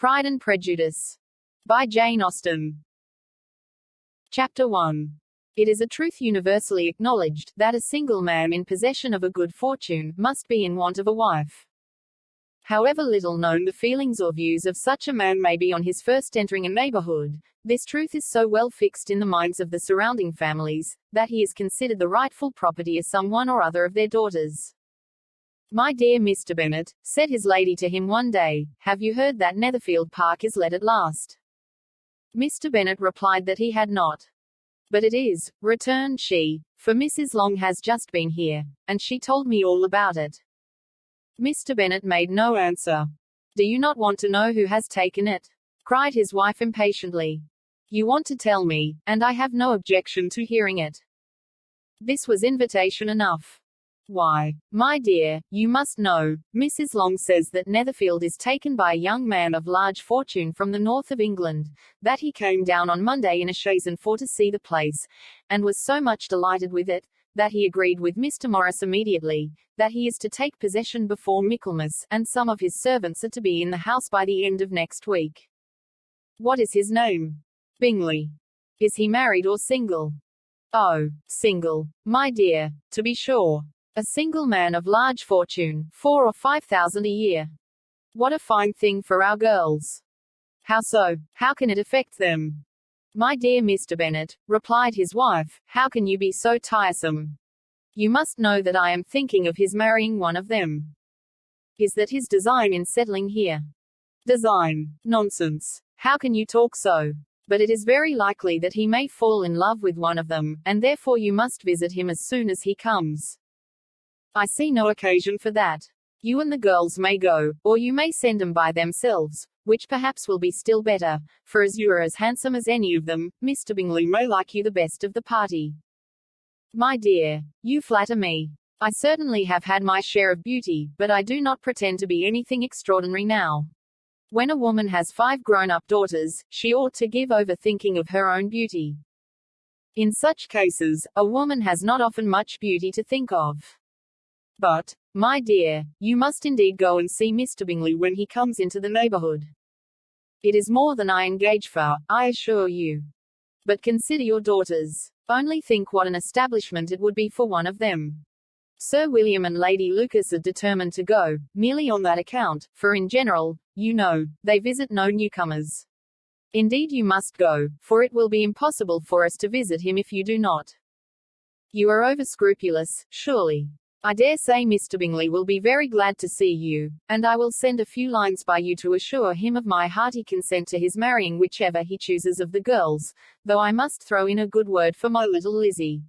Pride and Prejudice. By Jane Austen. Chapter 1. It is a truth universally acknowledged, that a single man in possession of a good fortune, must be in want of a wife. However little known the feelings or views of such a man may be on his first entering a neighborhood, this truth is so well fixed in the minds of the surrounding families, that he is considered the rightful property of some one or other of their daughters. "My dear Mr. Bennet," said his lady to him one day, "have you heard that Netherfield Park is let at last?" Mr. Bennet replied that he had not. "But it is," returned she, "for Mrs. Long has just been here, and she told me all about it." Mr. Bennet made no answer. "Do you not want to know who has taken it?" cried his wife impatiently. "You want to tell me, and I have no objection to hearing it." This was invitation enough. "Why, my dear, you must know, Mrs. Long says that Netherfield is taken by a young man of large fortune from the north of England, that he came down on Monday in a chaise and four to see the place, and was so much delighted with it, that he agreed with Mr. Morris immediately, that he is to take possession before Michaelmas, and some of his servants are to be in the house by the end of next week." "What is his name?" "Bingley." "Is he married or single?" "Oh, single, my dear, to be sure. A single man of large fortune, 4,000 or 5,000 a year. What a fine thing for our girls!" "How so? How can it affect them?" "My dear Mr. Bennet," replied his wife, "how can you be so tiresome? You must know that I am thinking of his marrying one of them." "Is that his design in settling here?" "Design? Nonsense! How can you talk so? But it is very likely that he may fall in love with one of them, and therefore you must visit him as soon as he comes." "I see no occasion for that. You and the girls may go, or you may send them by themselves, which perhaps will be still better, for as you are as handsome as any of them, Mr. Bingley may like you the best of the party." "My dear, you flatter me. I certainly have had my share of beauty, but I do not pretend to be anything extraordinary now. When a woman has 5 grown-up daughters, she ought to give over thinking of her own beauty. In such cases, a woman has not often much beauty to think of. But, my dear, you must indeed go and see Mr. Bingley when he comes into the neighborhood. It is more than I engage for, I assure you. But consider your daughters. Only think what an establishment it would be for one of them. Sir William and Lady Lucas are determined to go, merely on that account, for in general, you know, they visit no newcomers. Indeed you must go, for it will be impossible for us to visit him if you do not. You are over-scrupulous, surely. I dare say Mr. Bingley will be very glad to see you, and I will send a few lines by you to assure him of my hearty consent to his marrying whichever he chooses of the girls, though I must throw in a good word for my little Lizzie.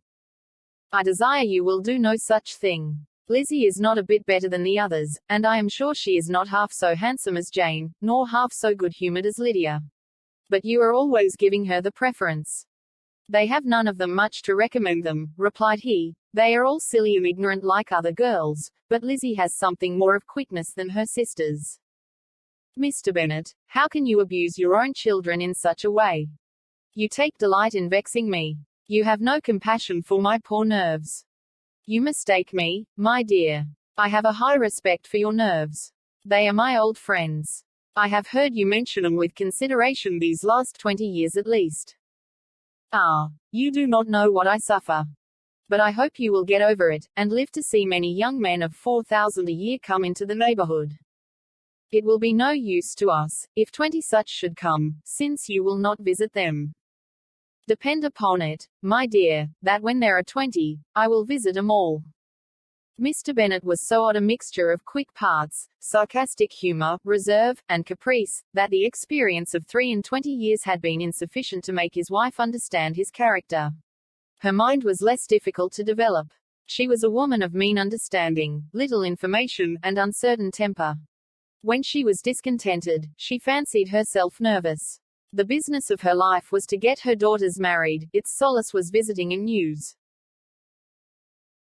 I desire you will do no such thing. Lizzie is not a bit better than the others, and I am sure she is not half so handsome as Jane, nor half so good-humored as Lydia. But you are always giving her the preference." "They have none of them much to recommend them," replied he. "They are all silly and ignorant like other girls, but Lizzie has something more of quickness than her sisters." "Mr. Bennet, how can you abuse your own children in such a way? You take delight in vexing me. You have no compassion for my poor nerves." "You mistake me, my dear. I have a high respect for your nerves. They are my old friends. I have heard you mention them with consideration these last 20 years at least. Ah, you do not know what I suffer. But I hope you will get over it, and live to see many young men of 4,000 a year come into the neighborhood. It will be no use to us, if 20 such should come, since you will not visit them. Depend upon it, my dear, that when there are 20, I will visit 'em all." Mr. Bennet was so odd a mixture of quick parts, sarcastic humor, reserve, and caprice, that the experience of 23 years had been insufficient to make his wife understand his character. Her mind was less difficult to develop. She was a woman of mean understanding, little information, and uncertain temper. When she was discontented, she fancied herself nervous. The business of her life was to get her daughters married, its solace was visiting and news.